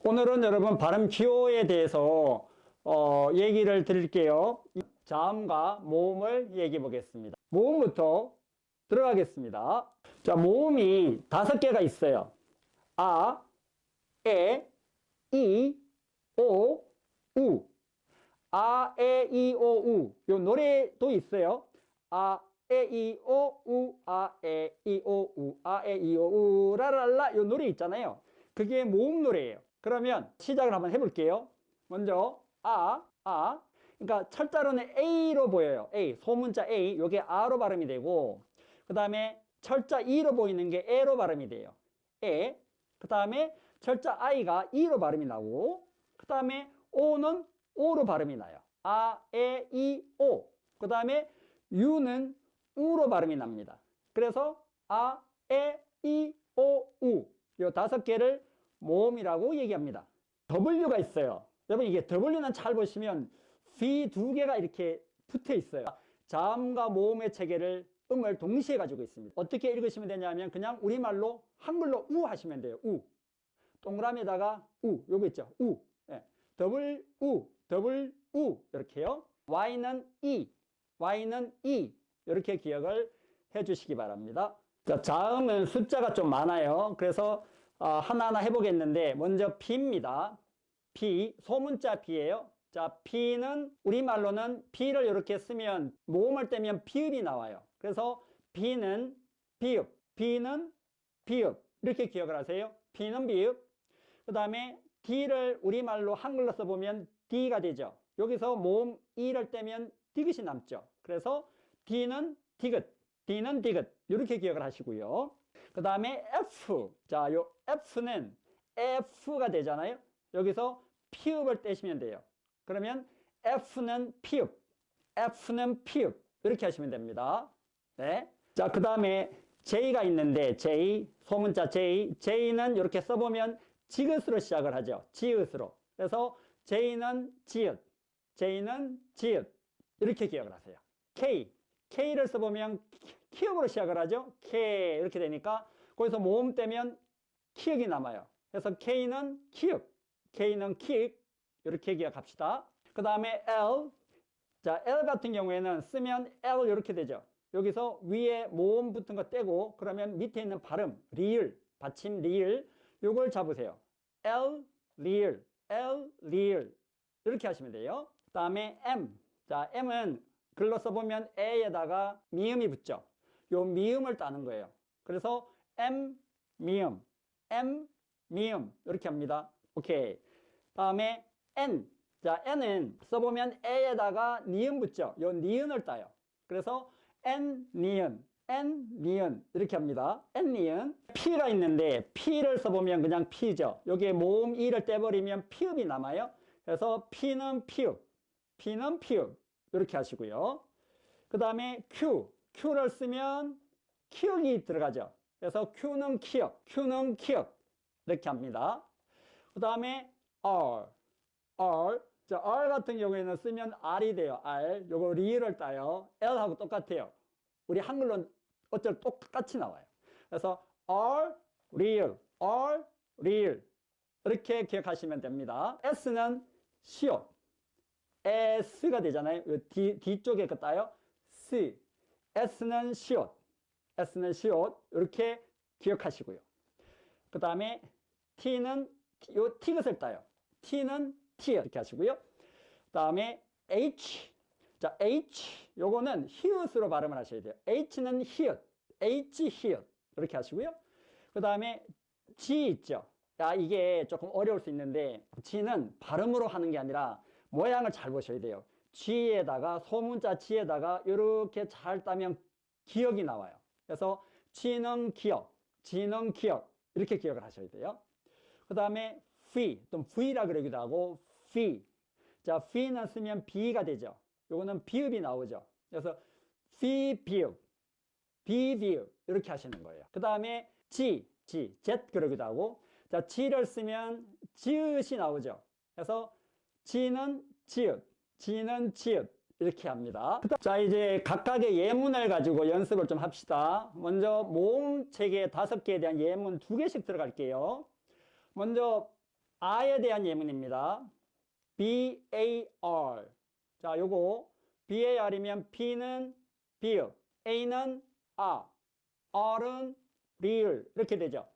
오늘은 여러분 발음 기호에 대해서 얘기를 드릴게요. 자음과 모음을 얘기해 보겠습니다. 모음부터 들어가겠습니다. 자, 모음이 5개가 있어요. 아, 에, 이, 오, 우. 아, 에, 이, 오, 우. 요 노래도 있어요. 아, 에, 이, 오, 우. 아, 에, 이, 오, 우. 아, 에, 이, 오, 우. 라랄라. 요 노래 있잖아요. 그게 모음 노래예요. 그러면 시작을 한번 해볼게요. 먼저 아. 그러니까 철자로는 A로 보여요. A, 소문자 A. 요게 A로 발음이 되고, 그 다음에 철자 E로 보이는 게 A로 발음이 돼요. 에. 그 다음에 철자 I가 E로 발음이 나고, 그 다음에 O는 O로 발음이 나요. 아, 에, 이, 오. 그 다음에 U는 우로 발음이 납니다. 그래서 아, 에, 이, 오, 우. 요 5개를 모음이라고 얘기합니다. W가 있어요. 여러분 이게 W는 잘 보시면 V 2개가 이렇게 붙어 있어요. 자음과 모음의 체계를 음을 동시에 가지고 있습니다. 어떻게 읽으시면 되냐면 그냥 우리말로 한글로 우 하시면 돼요. 우. 동그라미에다가 우. 요거 있죠. 우. 예. W 이렇게요. Y는 E 이렇게 기억을 해 주시기 바랍니다. 자, 자음은 숫자가 좀 많아요. 그래서 하나하나 해보겠는데 먼저 B입니다. B, 소문자 B예요. 자, B는 우리말로는 B를 이렇게 쓰면 모음을 떼면 비읍이 나와요. 그래서 B는 비읍, B는 비읍 이렇게 기억을 하세요. B는 비읍. 그 다음에 D를 우리말로 한글로 써보면 D가 되죠. 여기서 모음 E를 떼면 디귿이 남죠. 그래서 D는 디귿, D는 디귿 이렇게 기억을 하시고요. 그 다음에 F. 자, 요 F는 F가 되잖아요. 여기서 피읍을 떼시면 돼요. 그러면 F는 피읍, F는 피읍 이렇게 하시면 됩니다. 네. 자, 그 다음에 J가 있는데 J, 소문자 J, J는 이렇게 써보면 지읒으로 시작을 하죠. 지읒으로. 그래서 J는 지읒, J는 지읒 이렇게 기억을 하세요. K, K를 써보면 키읔으로 시작을 하죠. K 이렇게 되니까 거기서 모음 떼면 키읔이 남아요. 그래서 K는 키읔, K는 키읔 이렇게 기억합시다. 그 다음에 L. 자, L 같은 경우에는 쓰면 L 이렇게 되죠. 여기서 위에 모음 붙은 거 떼고 그러면 밑에 있는 발음, 리을, 받침 리을 요걸 잡으세요. L, 리을, L, 리을 이렇게 하시면 돼요. 그 다음에 M. 자, M은 글로 써보면 에에다가 미음이 붙죠. 요 미음을 따는 거예요. 그래서 M, 미음, M, 미음 이렇게 합니다. 오케이. 다음에 N. 자, N은 써보면 에에다가 니은 붙죠. 요 니은을 따요. 그래서 N, 니은, N, 니은 이렇게 합니다. N, 니은. P가 있는데 P를 써보면 그냥 P죠. 여기에 모음 E를 떼버리면 피읍이 남아요. 그래서 P는 피읍, P는 피읍 이렇게 하시고요. 그 다음에 Q. Q를 쓰면 키읔이 들어가죠. 그래서 Q는 키읔, Q는 키읔 이렇게 합니다. 그 다음에 R. 자, R 같은 경우에는 쓰면 R이 돼요. R. 요거 리을을 따요. L하고 똑같아요. 우리 한글로는 어쩔 똑같이 나와요. 그래서 R, 리을 이렇게 기억하시면 됩니다. S는 시옷. S가 되잖아요. 뒤쪽에 거 따요. S. S는 시옷. 이렇게 기억하시고요. 그 다음에 T는 요 티귿을 따요. T는 T 이렇게 하시고요. 그 다음에 H. 자, H 요거는 히읗으로 발음을 하셔야 돼요. H는 히읗, H 히읗 이렇게 하시고요. 그 다음에 G 있죠. 야, 이게 조금 어려울 수 있는데 G는 발음으로 하는 게 아니라 모양을 잘 보셔야 돼요. G에다가 소문자 G에다가 이렇게 잘 따면 기억이 나와요. 그래서 G는 기억, G는 기억 이렇게 기억을 하셔야 돼요. 그 다음에 V, 또 V라 그러기도 하고 V. 자, V는 쓰면 B가 되죠. 요거는 비읍이 나오죠. 그래서 V 비읍, B 비읍 이렇게 하시는 거예요. 그 다음에 Z 그러기도 하고, 자, G를 쓰면 지읒이 나오죠. 그래서 G는 지읒 이렇게 합니다. 자, 이제 각각의 예문을 가지고 연습을 좀 합시다. 먼저 모음 체계 5개에 대한 예문 2개씩 들어갈게요. 먼저 R에 대한 예문입니다. BAR. 자, 요거 BAR이면 B는 beer, A는 R, R은 real 이렇게 되죠.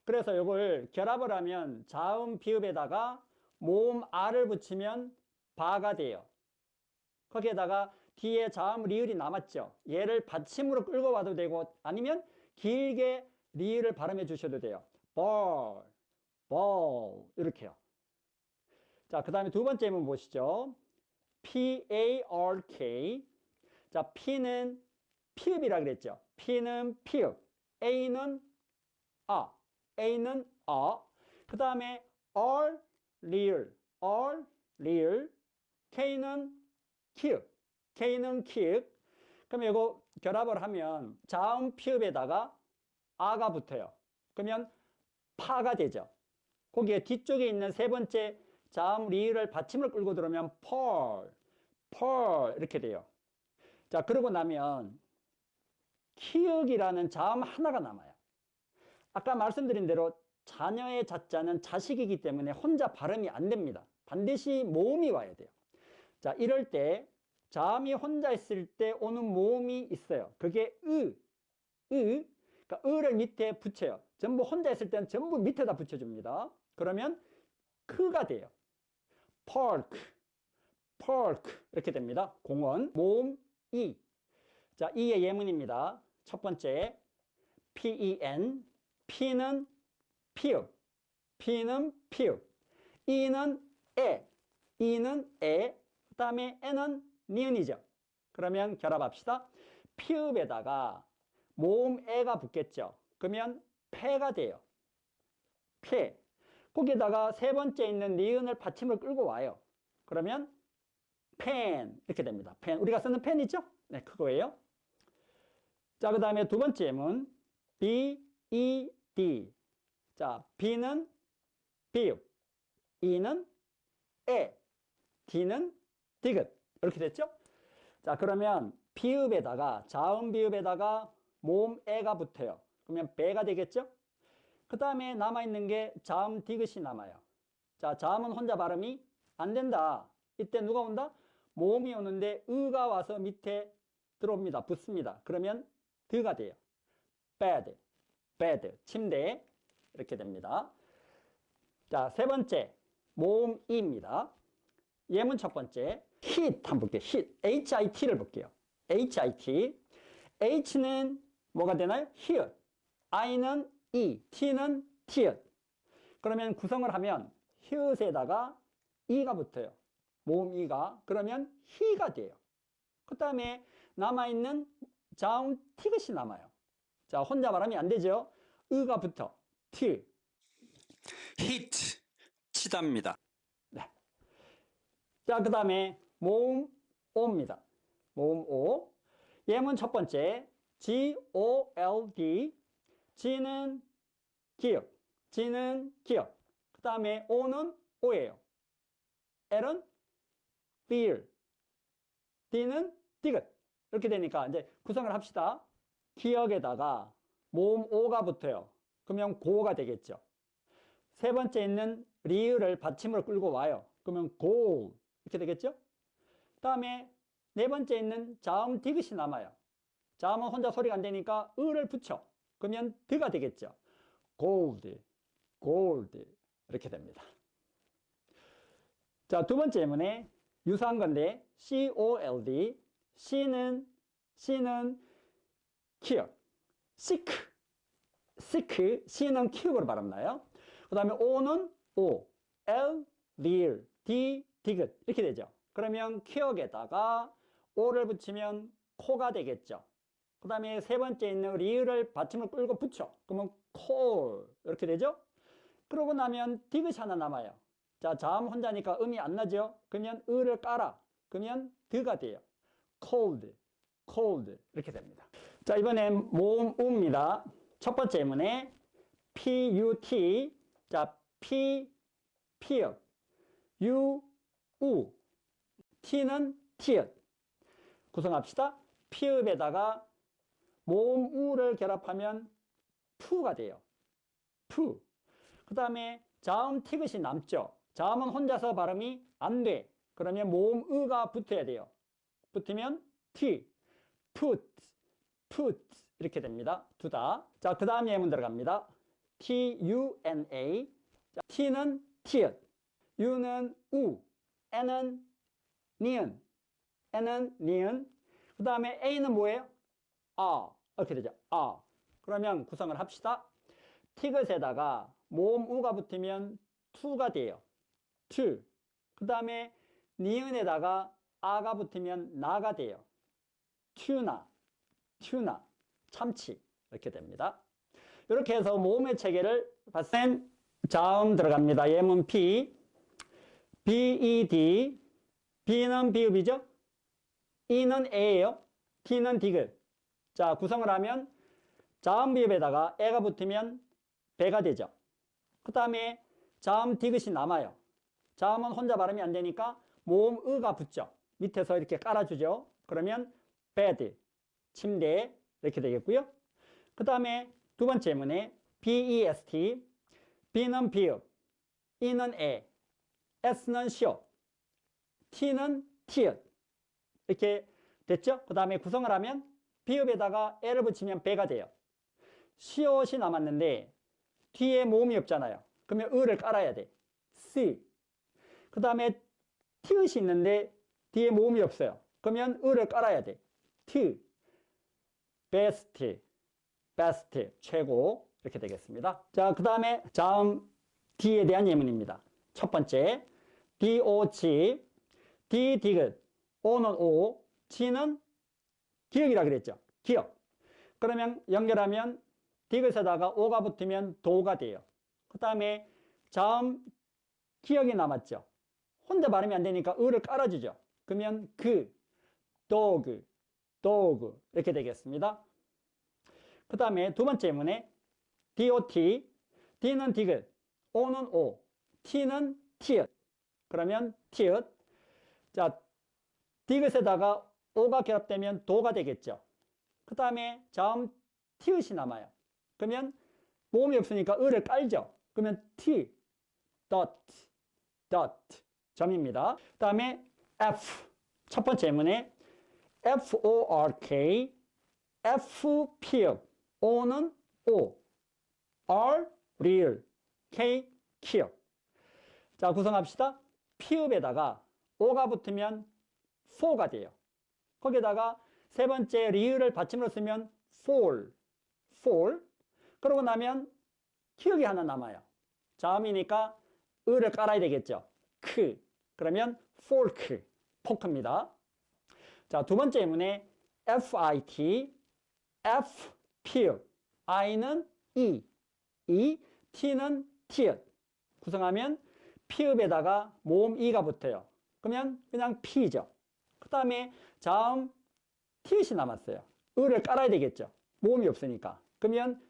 그래서 요걸 결합을 하면 자음 비읍에다가 모음 R을 붙이면 바가 돼요. 거기에다가 뒤에 자음 리을이 남았죠. 얘를 받침으로 끌고 와도 되고 아니면 길게 리을을 발음해 주셔도 돼요. ball, ball 이렇게요. 자, 그 다음에 두 번째 예문 보시죠. PARK. 자, P는 피읍이라 그랬죠. P는 피읍, A는 아, A는 그 다음에 R, real, R, real, K는 키읔, K는 키읔. 그럼 이거 결합을 하면 자음 피읍에다가 아가 붙어요. 그러면 파가 되죠. 거기에 뒤쪽에 있는 세 번째 자음 리을을 받침을 끌고 들어오면 pearl 이렇게 돼요. 자, 그러고 나면 키읔이라는 자음 하나가 남아요. 아까 말씀드린 대로 자녀의 자자는 자식이기 때문에 혼자 발음이 안 됩니다. 반드시 모음이 와야 돼요. 자, 이럴 때 자음이 혼자 있을 때 오는 모음이 있어요. 그게 그러니까 을을 밑에 붙여요. 전부 혼자 있을 때는 전부 밑에다 붙여줍니다. 그러면 크가 돼요. park 이렇게 됩니다. 공원, 모음 이. 자, 이의 예문입니다. 첫 번째 PEN, P는 피읍, P는 피읍, E는 에, 그 다음에 N은 니은이죠. 그러면 결합합시다. 피읍에다가 모음 에가 붙겠죠. 그러면 패가 돼요. 패. 거기에다가 세 번째 있는 니은을 받침을 끌고 와요. 그러면 펜 이렇게 됩니다. 펜. 우리가 쓰는 펜이죠? 네, 그거예요. 자, 그 다음에 두 번째 예문 BED. 자, B는 비읍, E는 에, D는 디귿 이렇게 됐죠? 자, 그러면 비읍에다가 자음 비읍에다가 모음 에가 붙어요. 그러면 배가 되겠죠? 그 다음에 남아있는 게 자음 디귿이 남아요. 자, 자음은 혼자 발음이 안 된다. 이때 누가 온다? 모음이 오는데 으가 와서 밑에 들어옵니다. 붙습니다. 그러면 드가 돼요. bed, 침대 이렇게 됩니다. 자, 세 번째 모음 이입니다. 예문 첫 번째 hit 한번 볼게요. HIT를 볼게요. HIT. H는 뭐가 되나요? 히읗. I는 E, T는 티읕. 그러면 구성을 하면 히읗에다가 E가 붙어요. 모음 E가. 그러면 히가 돼요. 그 다음에 남아있는 자음 티귿이 남아요. 자, 혼자 말하면 안 되죠. 으가 붙어. 티. hit 치답니다. 네. 자, 그 다음에 모음 오입니다. 모음 오. 예문 첫 번째 GOLD. G는 기역, G는 기역. 그 다음에 O는 O예요. L은 beer, D는 디귿. 이렇게 되니까 이제 구성을 합시다. 기역에다가 모음 O가 붙어요. 그러면 고가 되겠죠. 세 번째 있는 리을을 받침으로 끌고 와요. 그러면 고 이렇게 되겠죠. 그 다음에 네 번째 있는 자음 디귿이 남아요. 자음은 혼자 소리가 안 되니까 을을 붙여. 그러면 드가 되겠죠. gold 이렇게 됩니다. 자, 두 번째 예문에 유사한 건데 COLD. C는 키읔, sick, C는 키읔으로 발음나요. 그 다음에 O는 O, L, real, D, 디귿 이렇게 되죠. 그러면 키읔에다가 O를 붙이면 코가 되겠죠. 그 다음에 세 번째 있는 리을을 받침을 끌고 붙여. 그러면 coal 이렇게 되죠. 그러고 나면 디귿이 하나 남아요. 자, 자음 혼자니까 음이 안 나죠. 그러면 을을 깔아. 그러면 드가 돼요. cold 이렇게 됩니다. 자, 이번엔 모음 우입니다. 첫 번째 예문에 PUT. 자, 피읍, U, 우, T는 티읕. 구성합시다. 피읍에다가 모음 우를 결합하면 푸가 돼요. 푸. 그 그 다음에 자음 티귿이 남죠. 자음은 혼자서 발음이 안 돼. 그러면 모음 으가 붙어야 돼요. 붙으면 t, put, put 이렇게 됩니다. 두다. 자, 그 다음 예문 들어갑니다. t-u-n-a. 자, t는 티읕, u는 우, n은 니은, n은 니은. 그 다음에 a는 뭐예요? 이렇게 되죠. 그러면 구성을 합시다. 티귿에다가 모음 우가 붙으면 투가 돼요. 투. 그 다음에 니은에다가 아가 붙으면 나가 돼요. 튜나, 참치 이렇게 됩니다. 이렇게 해서 모음의 체계를 봤을 땐 자음 들어갑니다. 예문 P, B-E-D, B는 비읍이죠. E는 A예요. T는 디귿. 자, 구성을 하면 자음 비읍에다가 에가 붙으면 배가 되죠. 그 다음에 자음 디귿이 남아요. 자음은 혼자 발음이 안 되니까 모음 으가 붙죠. 밑에서 이렇게 깔아주죠. 그러면 bed, 침대 이렇게 되겠고요. 그 다음에 두 번째 예문에 best, b는 비읍, e는 에, s는 시옷, t는 티읕 이렇게 됐죠. 그 다음에 구성을 하면 비읍에다가 에를 붙이면 배가 돼요. 시옷이 남았는데 뒤에 모음이 없잖아요. 그러면 으를 깔아야 돼. C. 그 다음에 티읕이 있는데 뒤에 모음이 없어요. 그러면 으를 깔아야 돼. T. best, 최고 이렇게 되겠습니다. 자, 그 다음에 자음 D에 대한 예문입니다. 첫 번째 DOG, D 디귿, O는 O, G는 기억이라 그랬죠. 기억. 그러면 연결하면 디귿에다가 O가 붙으면 도가 돼요. 그 다음에 자음 기억이 남았죠. 혼자 발음이 안 되니까 으를 깔아주죠. 그러면 dog 이렇게 되겠습니다. 그 다음에 두 번째 예문에 dot, d는 디귿, o는 o, t는 티읕. 그러면 티읕. 자, 디귿에다가 o가 결합되면 도가 되겠죠. 그 다음에 자음 티읕이 남아요. 그러면 모음이 없으니까 으를 깔죠. 그러면 t, dot, 점입니다. 그 다음에 f. 첫 번째 예문에 fork, f 피읍, o는 o, r real, k 키읔. 자, 구성합시다. 피읍에다가 o가 붙으면 for가 돼요. 거기에다가 세 번째 real을 받침으로 쓰면 fall. 그러고 나면 키읔이 하나 남아요. 자음이니까 으를 깔아야 되겠죠. 그러면 fork, 포크입니다. 자, 두 번째 예문에 fit, f 피읍, i는 e, t는 티읕. 구성하면 피읍에다가 모음 e가 붙어요. 그러면 그냥 p죠. 그 다음에 자음 티읕이 남았어요. 으를 깔아야 되겠죠. 모음이 없으니까. 그러면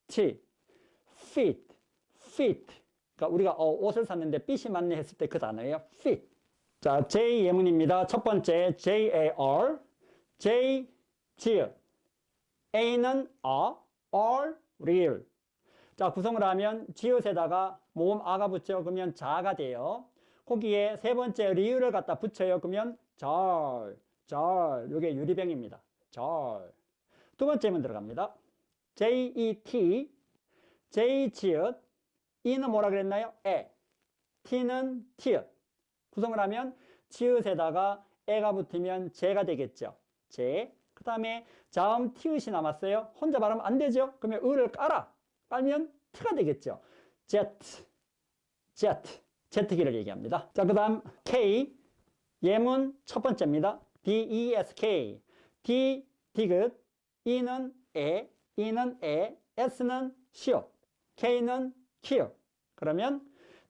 t, fit. 그러니까 우리가 옷을 샀는데 핏이 맞네 했을 때 그 단어예요. fit. 자, J 예문입니다. 첫 번째 JAR, J 지읒, A는 R real. 자, 구성을 하면 지읒에다가 모음 아가 붙죠. 그러면 자가 돼요. 거기에 세 번째 real을 갖다 붙여요. 그러면 잘. 이게 유리병입니다. 잘. 두 번째 예문 들어갑니다. JET, J 지읒, E는 뭐라 그랬나요? 에. T는 티읕. 구성을 하면 지읒에다가 에가 붙으면 제가 되겠죠. 제. 그 다음에 자음 티읕이 남았어요. 혼자 발음은 안 되죠. 그러면 을을 깔면 트가 되겠죠. 제트기를 얘기합니다. 자, 그 다음 K. 예문 첫 번째입니다. DESK. D 디귿, E는 에, S는 시옷, K는 키읔. 그러면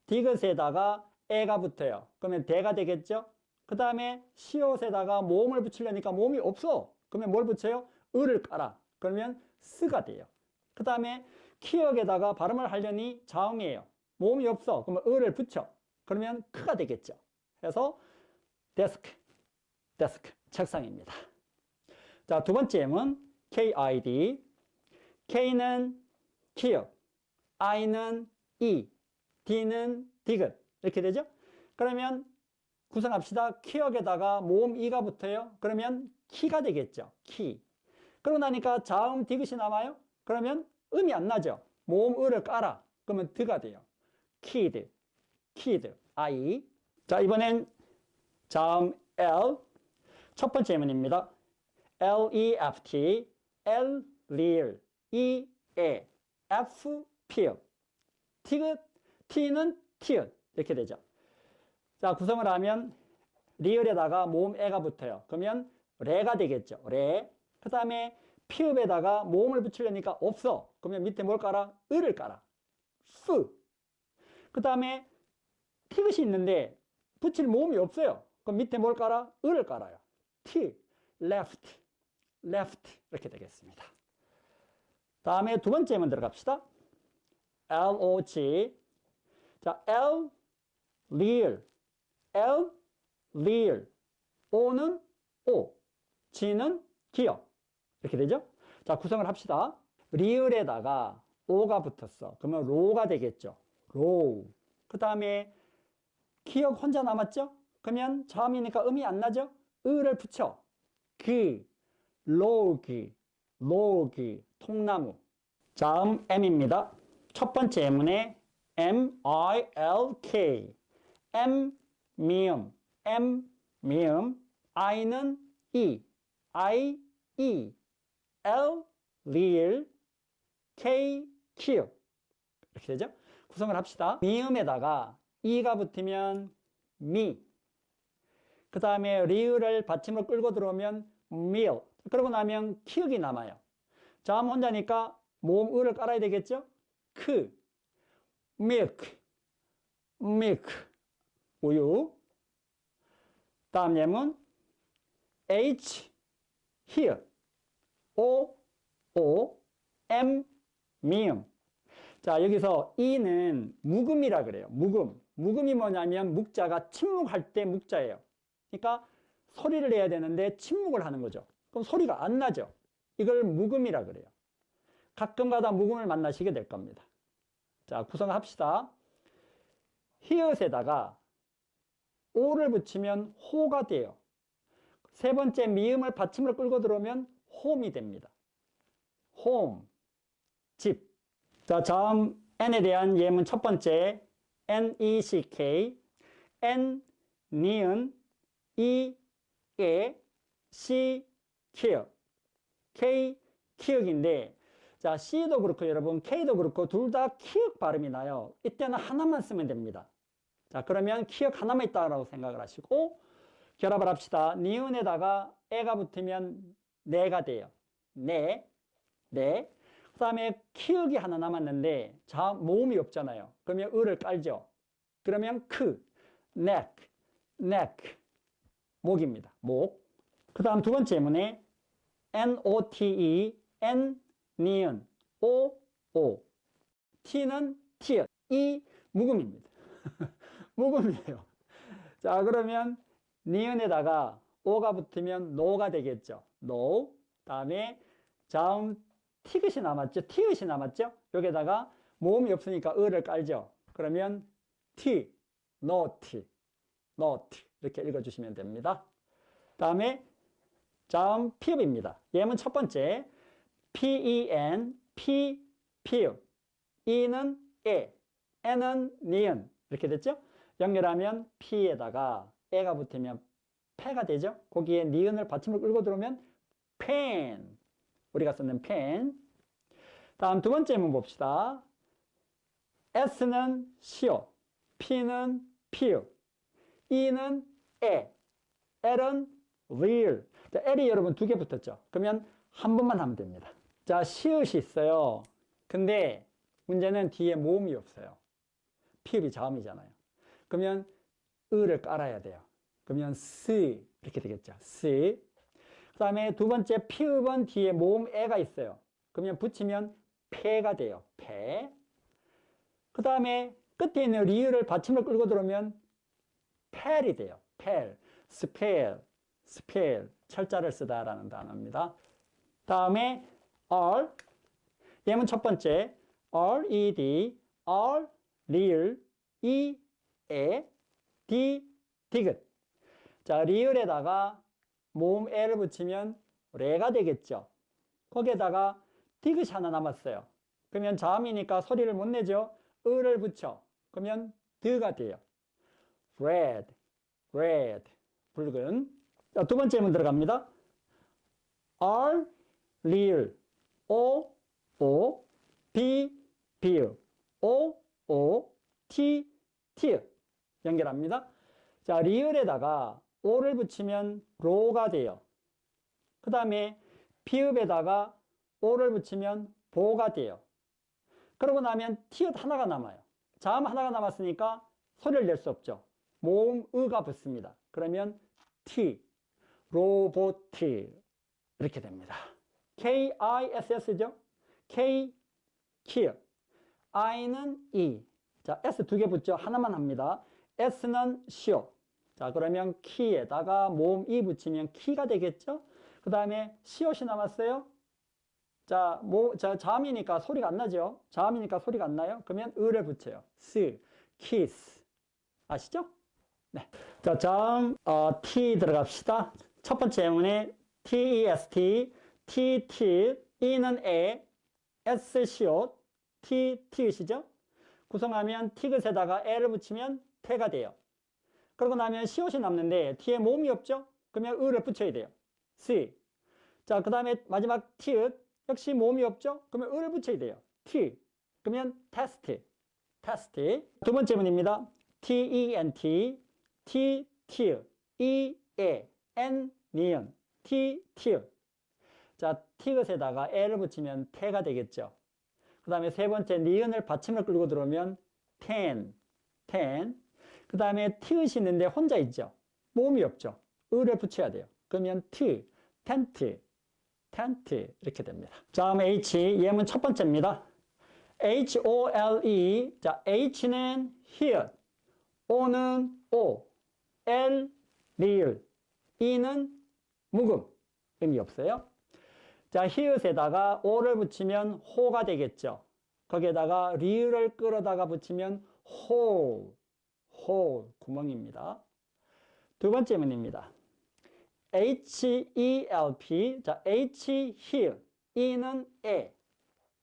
디귿에다가 에가 붙어요. 그러면 대가 되겠죠. 그 다음에 시옷에다가 모음을 붙이려니까 모음이 없어. 그러면 뭘 붙여요? 을을 깔아. 그러면 스가 돼요. 그 다음에 키읔에다가 발음을 하려니 자음이에요. 모음이 없어. 그러면 을을 붙여. 그러면 크가 되겠죠. 그래서 데스크, 책상입니다. 자, 두 번째 예문 KID. K는 키읔, I는 E, D는 디귿. 이렇게 되죠? 그러면 구성합시다. 키역에다가 모음 이가 붙어요. 그러면 키가 되겠죠. 키. 그러고 나니까 자음 디귿이 남아요. 그러면 음이 안 나죠. 모음 을을 깔아. 그러면 드가 돼요. 키드, 키드, I. 자, 이번엔 자음 L. 첫 번째 예문입니다. L-E-F-T, L, 리을, E, 에, F, 피읍, 티귿, T는 티읕. 이렇게 되죠. 자, 구성을 하면 리을에다가 모음 에가 붙어요. 그러면 레가 되겠죠. 레. 그 다음에 피읍에다가 모음을 붙이려니까 없어. 그러면 밑에 뭘 깔아? 을을 깔아. 스. 그 다음에 티귿이 있는데 붙일 모음이 없어요. 그럼 밑에 뭘 깔아? 을을 깔아요. T, left, left 이렇게 되겠습니다. 다음에 두 번째 예문 들어갑시다. L-O-G. 자, L, 리을, L, 리을, O는 O, G는 기역. 이렇게 되죠? 자, 구성을 합시다. 리을에다가 O가 붙었어. 그러면 로가 되겠죠. 로우. 그 다음에 기역 혼자 남았죠? 그러면 자음이니까 음이 안 나죠? 을을 붙여. 로그, 로그, 통나무. 자음 M입니다. 첫 번째 예문에 M-I-L-K. M, 미음, M, 미음, I는 E, I, E, L, 리을, K, 키읔. 이렇게 되죠? 구성을 합시다. 미음에다가 E가 붙으면 미. 그 다음에 리을을 받침으로 끌고 들어오면 밀. 그러고 나면 키읔이 남아요. 자음 혼자니까 모음 을을 깔아야 되겠죠? 크, 밀크, 밀크, 우유. 다음 예문 H, here, O, O, M, 미음. 자, 여기서 E는 묵음이라 그래요. 묵음. 묵음이 뭐냐면 묵자가 침묵할 때 묵자예요. 그러니까 소리를 내야 되는데 침묵을 하는 거죠. 그럼 소리가 안 나죠. 이걸 묵음이라 그래요. 가끔가다 묵음을 만나시게 될 겁니다. 자, 구성합시다. 히읗에다가 오를 붙이면 호가 돼요. 세 번째 미음을 받침으로 끌고 들어오면 홈이 됩니다. 홈, 집. 자, 다음 N에 대한 예문 첫 번째 N-E-C-K. N, 니은, E, 에, C, 키읔. K, 키읔인데 자, C도 그렇고 여러분 K도 그렇고 둘 다 키읔 발음이 나요. 이때는 하나만 쓰면 됩니다. 자, 그러면 키읔 하나만 있다고 생각을 하시고 결합을 합시다. 니은에다가 에가 붙으면 네가 돼요. 네, 네. 그 다음에 키읔이 하나 남았는데 자, 모음이 없잖아요. 그러면 을을 깔죠. 그러면 넥, 목입니다. 목. 그 다음 두 번째 예문에 N-O-T-E, N, 니은, O, O, T는 티읕, E, 묵음입니다. 묵음이에요. 자, 그러면 니은에다가 O가 붙으면 노가 되겠죠. 노. 다음에 자음 티귿이 남았죠. 티읕이 남았죠. 여기다가 모음이 없으니까 을을 깔죠. 그러면 T, 노티, 노티 이렇게 읽어주시면 됩니다. 다음에 자음 피읍입니다. 예문 첫 번째 P-E-N, P, 피읍, E는 에, N은 니은 이렇게 됐죠? 연결하면 P에다가 에가 붙으면 패가 되죠? 거기에 니은을 받침으로 끌고 들어오면 펜, 우리가 쓰는 펜. 다음 두 번째 예문 봅시다. S는 시옷, P는 피읍, E는 에, L은 real. 자, L이 여러분 두 개 붙었죠? 그러면 한 번만 하면 됩니다. 자, 시읒이 있어요. 근데 문제는 뒤에 모음이 없어요. 피읍이 자음이잖아요. 그러면 을을 깔아야 돼요. 그러면 스 이렇게 되겠죠. 스. 그 다음에 두 번째 피읍은 뒤에 모음 에가 있어요. 그러면 붙이면 패가 돼요. 패. 그 다음에 끝에 있는 리을을 받침을 끌고 들어오면 펠이 돼요. 펠. 스펠. 스펠. 철자를 쓰다라는 단어입니다. 다음에 R. 예문 첫 번째 R, E, D, R, 리을, E, 에, D, 디귿. 자, 리을에다가 모음 에를 붙이면 레가 되겠죠. 거기에다가 디귿이 하나 남았어요. 그러면 자음이니까 소리를 못 내죠. 을을 붙여. 그러면 드가 돼요. red, red, 붉은. 자, 두 번째 문 들어갑니다. R, 리을, O, O, B, 비읍, O, O, T, T 연결합니다. 자, 리을에다가 O를 붙이면 로가 돼요. 그 다음에 비읍에다가 O를 붙이면 보가 돼요. 그러고 나면 티읕 하나가 남아요. 자음 하나가 남았으니까 소리를 낼 수 없죠. 모음 으가 붙습니다. 그러면 T, 로보트 이렇게 됩니다. KISS죠. K, 키읔. I는 E. 자, S 두 개 붙죠. 하나만 합니다. S는 시오. 자, 그러면 키에다가 모음 E 붙이면 키가 되겠죠. 그 다음에 시옷이 남았어요. 자, 자음이니까 소리가 안 나죠. 자음이니까 소리가 안 나요. 그러면 을을 붙여요. 스, 키스. 아시죠? 네. 자, 자음 T 들어갑시다. 첫 번째 문에 TEST, TT, E는 에, S 시옷, T, 티읕이죠. 구성하면 티귿에다가 에를 붙이면 태가 돼요. 그러고 나면 시옷이 남는데 T에 모음이 없죠? 그러면 을을 붙여야 돼요. 스. 자, 그 다음에 마지막 티읕 역시 모음이 없죠? 그러면 을을 붙여야 돼요. T. 그러면 테스트. 테스트. 두 번째 문입니다. TENT, T, 티읕, E, 에, N, 니은, T, 티읕. 자, 티귿에다가 에를 붙이면 태가 되겠죠. 그 다음에 세 번째 니은을 받침을 끌고 들어오면 ten. 그 다음에 티읕이 있는데 혼자 있죠. 모음이 없죠. 을을 붙여야 돼요. 그러면 트, 텐트 이렇게 됩니다. 다음 H, 예문 첫 번째입니다. HOLE. 자, H는 히읗, O는 O, L, 리을, E는 묵음. 의미 없어요. 자, 히읗에다가 O를 붙이면 호가 되겠죠. 거기에다가 리을을 끌어다가 붙이면 홀, 구멍입니다. 두 번째 문입니다. HELP. 자, H, 히읗, E는 에,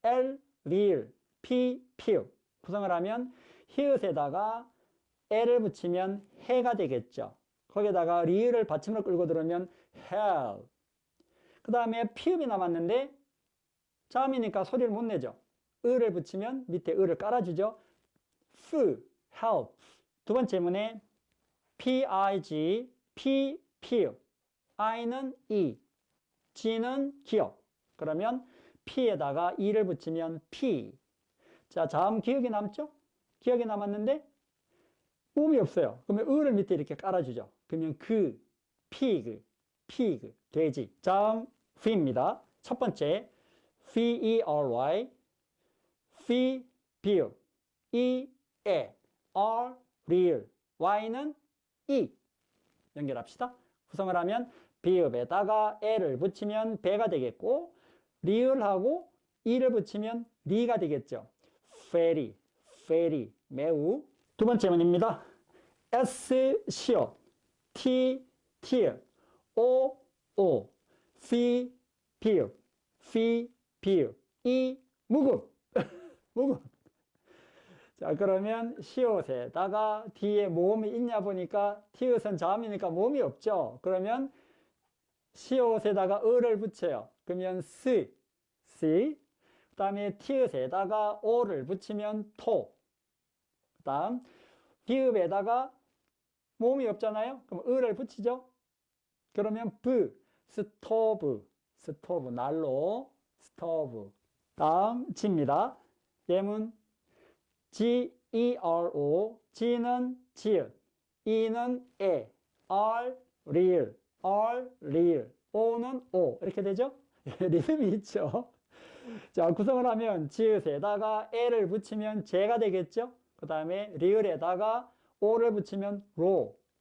L, 리을, P, 피읍. 구성을 하면 히읗에다가 에를 붙이면 해가 되겠죠. 거기에다가 리을을 받침으로 끌고 들어오면 hell. 그 다음에 피읍이 남았는데 자음이니까 소리를 못 내죠. 을을 붙이면 밑에 을을 깔아주죠. help. 두 번째 문에 PIG, P, 피읍, I는 E, G는 기억. 그러면 P에다가 E를 붙이면 P. 자, 자음 기억이 남죠? 기억이 남았는데 모음이 없어요. 그러면 을을 밑에 이렇게 깔아주죠. 그러면 피그, 돼지. 다음 V입니다. 첫 번째 VERY, V, 비읍, E, 에, R, 리을, Y는 E. 연결합시다. 구성을 하면 비읍에다가 에를 붙이면 배가 되겠고 리을하고 E를 붙이면 리가 되겠죠. very, 매우. 두 번째 문입니다. S, 시옷, T, 티읕, O, V, 비읍, E, 묵음. 자, 그러면 시옷에다가 뒤에 모음이 있냐 보니까 티읕은 자음이니까 모음이 없죠. 그러면 시옷에다가 을을 붙여요. 그러면 스. 그 다음에 티읕에다가 오를 붙이면 토. 그 다음 비읍에다가 모음이 없잖아요. 그럼 을을 붙이죠. 그러면 스토브, 난로, 스토브. 다음 지입니다. 예문 GERO, G는 지읒, E는 에, R, 리을, O는 O. 이렇게 되죠? 리듬이 있죠? 자, 구성을 하면 지읒에다가 에를 붙이면 제가 되겠죠? 그 다음에 리을에다가 O를 붙이면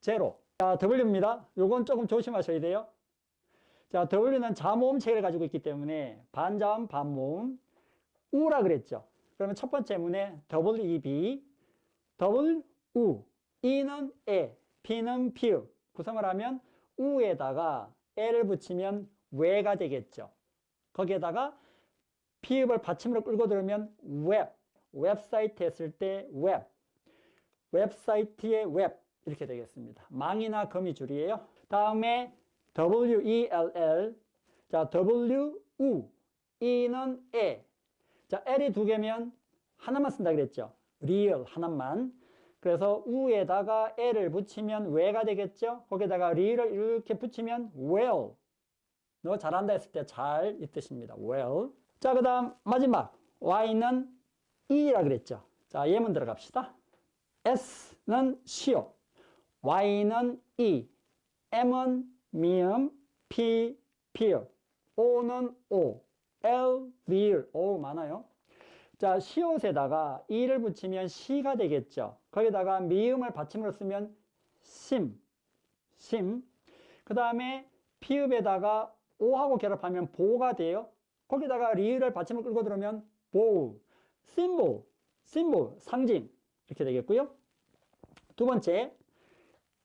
제로. 자, W입니다. 요건 조금 조심하셔야 돼요. 자, W는 자모음 체계를 가지고 있기 때문에 반자음, 반모음, 우라 그랬죠? 그러면 첫 번째 문에 WEB, 우, 이는 에, 피는 피읍. 구성을 하면 우에다가 에를 붙이면 왜가 되겠죠. 거기에다가 피읍을 받침으로 끌고 들으면 웹, 웹사이트 했을 때 웹, 웹사이트의 웹 이렇게 되겠습니다. 망이나 금이 줄이에요. 다음에 WELL, 자 W, U, E는 에. 자 L이 두 개면 하나만 쓴다 그랬죠. real 하나만. 그래서 우에다가 L을 붙이면 왜가 되겠죠. 거기에다가 real을 이렇게 붙이면 well. 너 잘한다 했을 때 잘 이 뜻입니다. well. 자, 그 다음 마지막 Y는 E라 그랬죠. 자, 예문 들어갑시다. S는 시옷, Y는 E, M은 미음, P, 피읍, O는 O, L, 리을, O 많아요. 자, 시옷에다가 E를 붙이면 시가 되겠죠. 거기다가 미음을 받침으로 쓰면 심, 심. 그 다음에 피읍에다가 O하고 결합하면 보가 돼요. 거기다가 리을을 받침을 끌고 들어오면 bowl, symbol, symbol, 상징 이렇게 되겠고요. 두 번째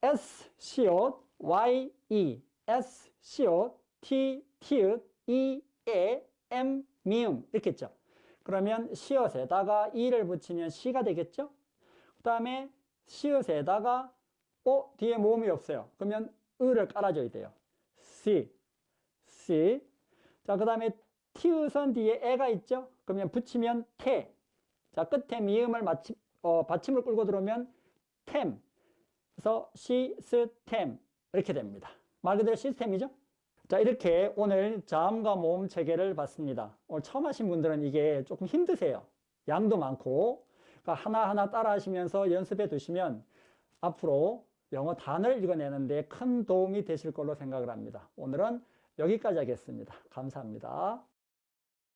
S, 시옷, Y, E, S, 시옷, T, 티읕, E, 에, M, 미음 이렇게 했죠. 그러면 시옷에다가 E를 붙이면 시가 되겠죠. 그 다음에 시옷에다가 뒤에 모음이 없어요. 그러면 을을 깔아줘야 돼요. C, C. 자, 그 다음에 티읕은 뒤에 에가 있죠? 그러면 붙이면 태. 자, 끝에 미음을 받침을 끌고 들어오면 템. 그래서 시스템 이렇게 됩니다. 말 그대로 시스템이죠? 자, 이렇게 오늘 자음과 모음 체계를 봤습니다. 오늘 처음 하신 분들은 이게 조금 힘드세요. 양도 많고. 그러니까 하나하나 따라 하시면서 연습해 두시면 앞으로 영어 단어를 읽어내는데 큰 도움이 되실 걸로 생각을 합니다. 오늘은 여기까지 하겠습니다. 감사합니다.